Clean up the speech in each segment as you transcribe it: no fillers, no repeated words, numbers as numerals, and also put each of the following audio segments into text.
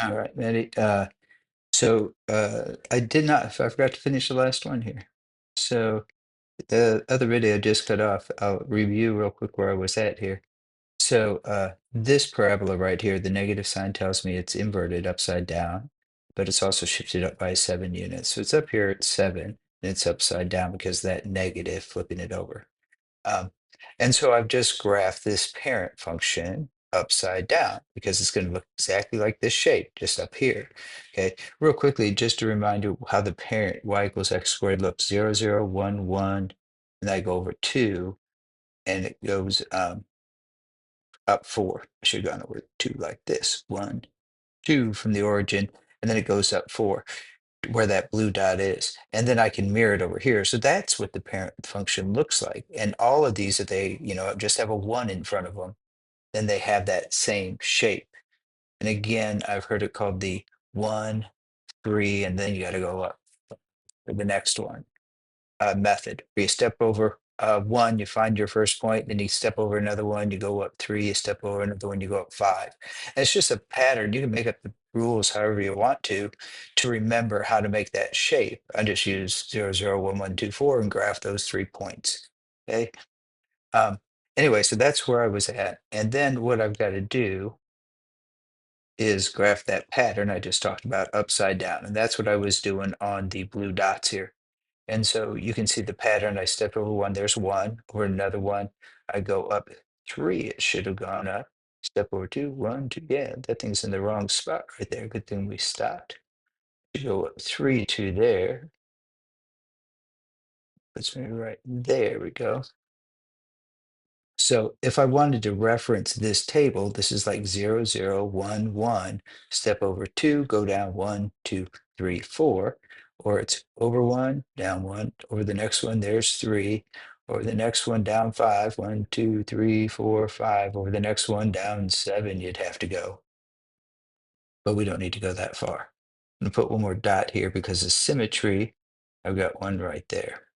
All right, Maddie. I did not, I forgot to finish the last one here. So the other video just cut off. I'll review real quick where I was at here. So this parabola right here, the negative sign tells me it's inverted upside down, but it's also shifted up by 7 units. So it's up here at 7, and it's upside down because that negative flipping it over. Um, and so I've just graphed this parent function upside down because it's going to look exactly like this shape just up here. Okay, real quickly, just to remind you how the parent y equals x squared looks: 0, 0, 1, 1, and I go over 2, and it goes up 4. I should have gone over 2 like this: 1, 2 from the origin, and then it goes up 4 where that blue dot is. And then I can mirror it over here. So that's what the parent function looks like. And all of these, if they, just have a 1 in front of them, then they have that same shape. And again, I've heard it called the 1, 3, and then you got to go up for the next one method, where you step over 1, you find your first point, then you step over another one, you go up 3, you step over another one, you go up 5. And it's just a pattern. You can make up the rules however you want to remember how to make that shape. I just use 0, 0, 1, 1, 2, 4 and graph those 3 points. Okay. Um, anyway, so that's where I was at. And then what I've got to do is graph that pattern I just talked about upside down. And that's what I was doing on the blue dots here. And so you can see the pattern. I step over 1, there's 1, over another one. I go up 3, it should have gone up. Step over 2, 1, 2. Yeah, that thing's in the wrong spot right there. Good thing we stopped. You go up 3, 2 there. Puts me right there. We go. So if I wanted to reference this table, this is like 0, 0, 1, 1, step over 2, go down 1, 2, 3, 4, or it's over 1, down 1, over the next one, there's 3, or the next one down 5, 1, 2, 3, 4, 5, over the next one down 7, you'd have to go. But we don't need to go that far. I'm gonna put one more dot here because of symmetry. I've got one right there.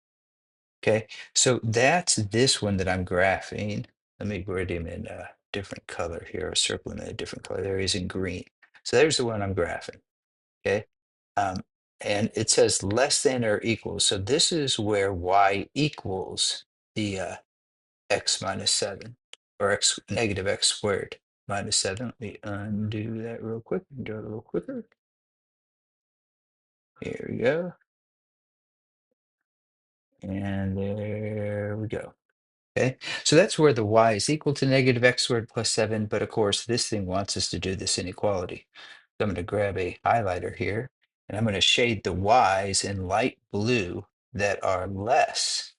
Okay, so that's this one that I'm graphing. Let me write him in a different color here, or circle him in a different color. There he is in green. So there's the one I'm graphing. Okay, um, and it says less than or equal. So this is where y equals the x minus 7, or x negative x squared minus 7. Let me undo that real quick and do it a little quicker. Here we go. And there we go. Okay, so that's where the y is equal to negative x squared plus 7. But of course, this thing wants us to do this inequality. So I'm going to grab a highlighter here, and I'm going to shade the y's in light blue that are less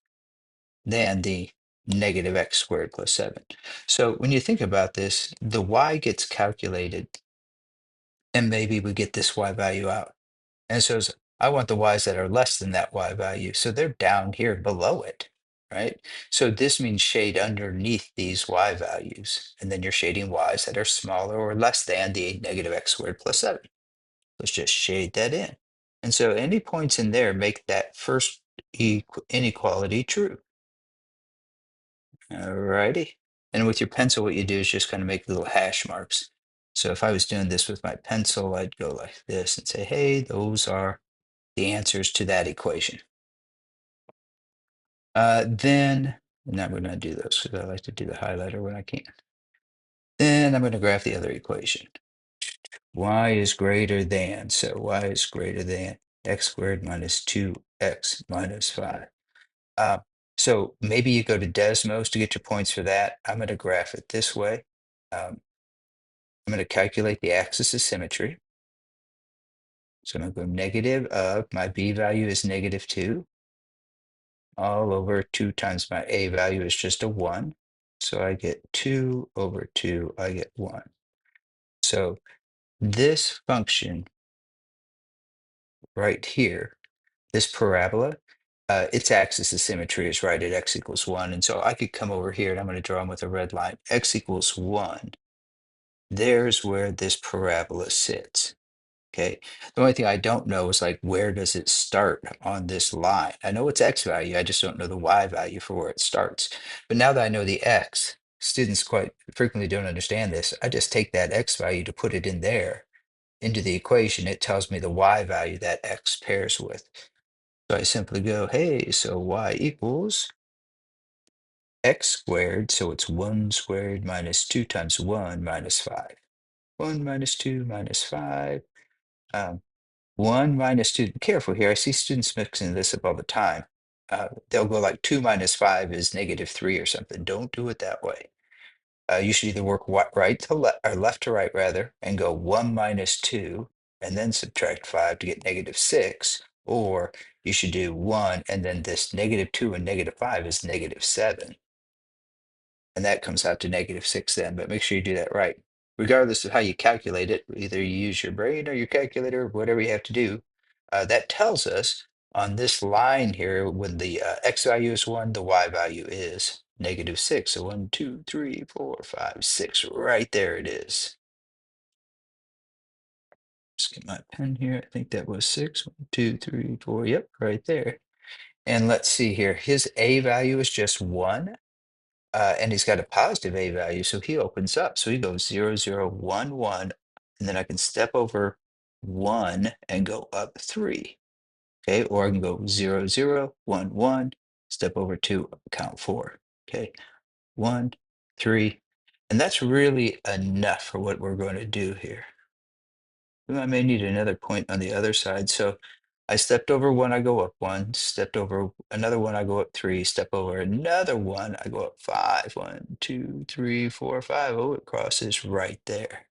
than the negative x squared plus 7. So when you think about this, the y gets calculated, and maybe we get this y value out. And so I want the y's that are less than that y value. So they're down here below it, right? So this means shade underneath these y values. And then you're shading y's that are smaller or less than the negative x squared plus 7. Let's just shade that in. And so any points in there make that first inequality true. All righty. And with your pencil, what you do is just kind of make little hash marks. So if I was doing this with my pencil, I'd go like this and say, hey, those are the answers to that equation. Then, and I'm going to do those because I like to do the highlighter when I can. Then I'm going to graph the other equation. Y is greater than, so y is greater than x squared minus 2x minus 5. Uh, so maybe you go to Desmos to get your points for that. I'm going to graph it this way. I'm going to calculate the axis of symmetry. So I'm going to go negative of, my b value is negative 2, all over 2 times my a value is just a 1. So I get 2 over 2, I get 1. So this function right here, this parabola, its axis of symmetry is right at x equals 1. And so I could come over here, and I'm going to draw them with a red line. X equals 1. There's where this parabola sits. Okay. The only thing I don't know is like where does it start on this line? I know it's x value, I just don't know the y value for where it starts. But now that I know the x, students quite frequently don't understand this. I just take that x value to put it in there into the equation. It tells me the y value that x pairs with. So I simply go, hey, so y equals x squared. So it's 1 squared minus 2 times 1 minus 5. 1 minus 2 minus 5. 1 minus 2. Be careful here. I see students mixing this up all the time. They'll go like 2 minus 5 is -3 or something. Don't do it that way. You should either work right to left or left to right rather, and go 1 minus 2 and then subtract 5 to get -6, or you should do 1 and then this -2 and -5 is -7. And that comes out to -6 then, but make sure you do that right. Regardless of how you calculate it, either you use your brain or your calculator, whatever you have to do, that tells us on this line here, when the x value is 1, the y value is -6. So 1, 2, 3, 4, 5, 6. Right there it is. Just get my pen here. I think that was 6. 1, 2, 3, 4. Yep, right there. And let's see here. His a value is just 1. And he's got a positive a value, so he opens up. So he goes 0, 0, 1, 1, and then I can step over 1 and go up 3. Okay, or I can go 0, 0, 1, 1, step over 2, count 4. Okay, 1, 3, and that's really enough for what we're going to do here. I may need another point on the other side. So I stepped over one, I go up one, stepped over another one, I go up three, step over another one, I go up 5. 1, 2, 3, 4, 5. Oh, it crosses right there.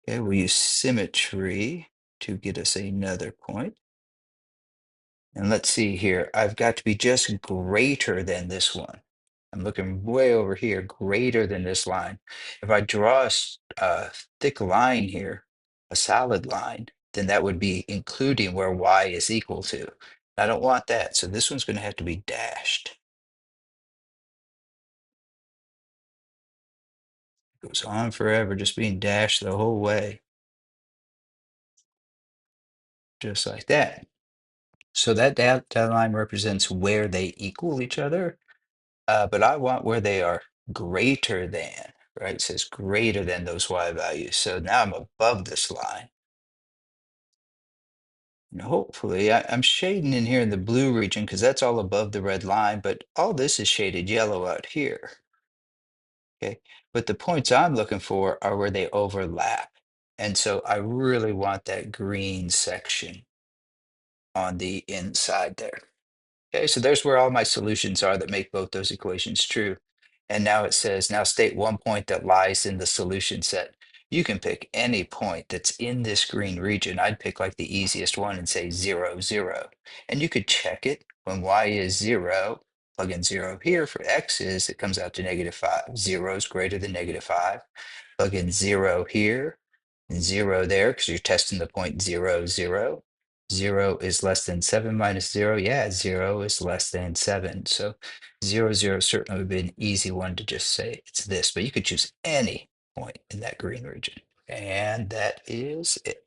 Okay, we'll use symmetry to get us another point. And let's see here. I've got to be just greater than this one. I'm looking way over here, greater than this line. If I draw a thick line here, a solid line, then that would be including where y is equal to. I don't want that, so this one's going to have to be dashed. It goes on forever, just being dashed the whole way, just like that. So that line represents where they equal each other. But I want where they are greater than, right? It says greater than those y values. So now I'm above this line. And hopefully, I'm shading in here in the blue region because that's all above the red line, but all this is shaded yellow out here. Okay. But the points I'm looking for are where they overlap. And so I really want that green section on the inside there. Okay, so there's where all my solutions are that make both those equations true. And now it says, now state one point that lies in the solution set. You can pick any point that's in this green region. I'd pick like the easiest one and say 0, 0. And you could check it when y is 0, plug in 0 here. For x is, it comes out to -5. 0 is greater than -5. Plug in 0 here and 0 there because you're testing the point 0, 0. 0 is less than 7 minus 0. Yeah, 0 is less than 7. So 0, 0 certainly would be an easy one to just say it's this, but you could choose any point in that green region. And that is it.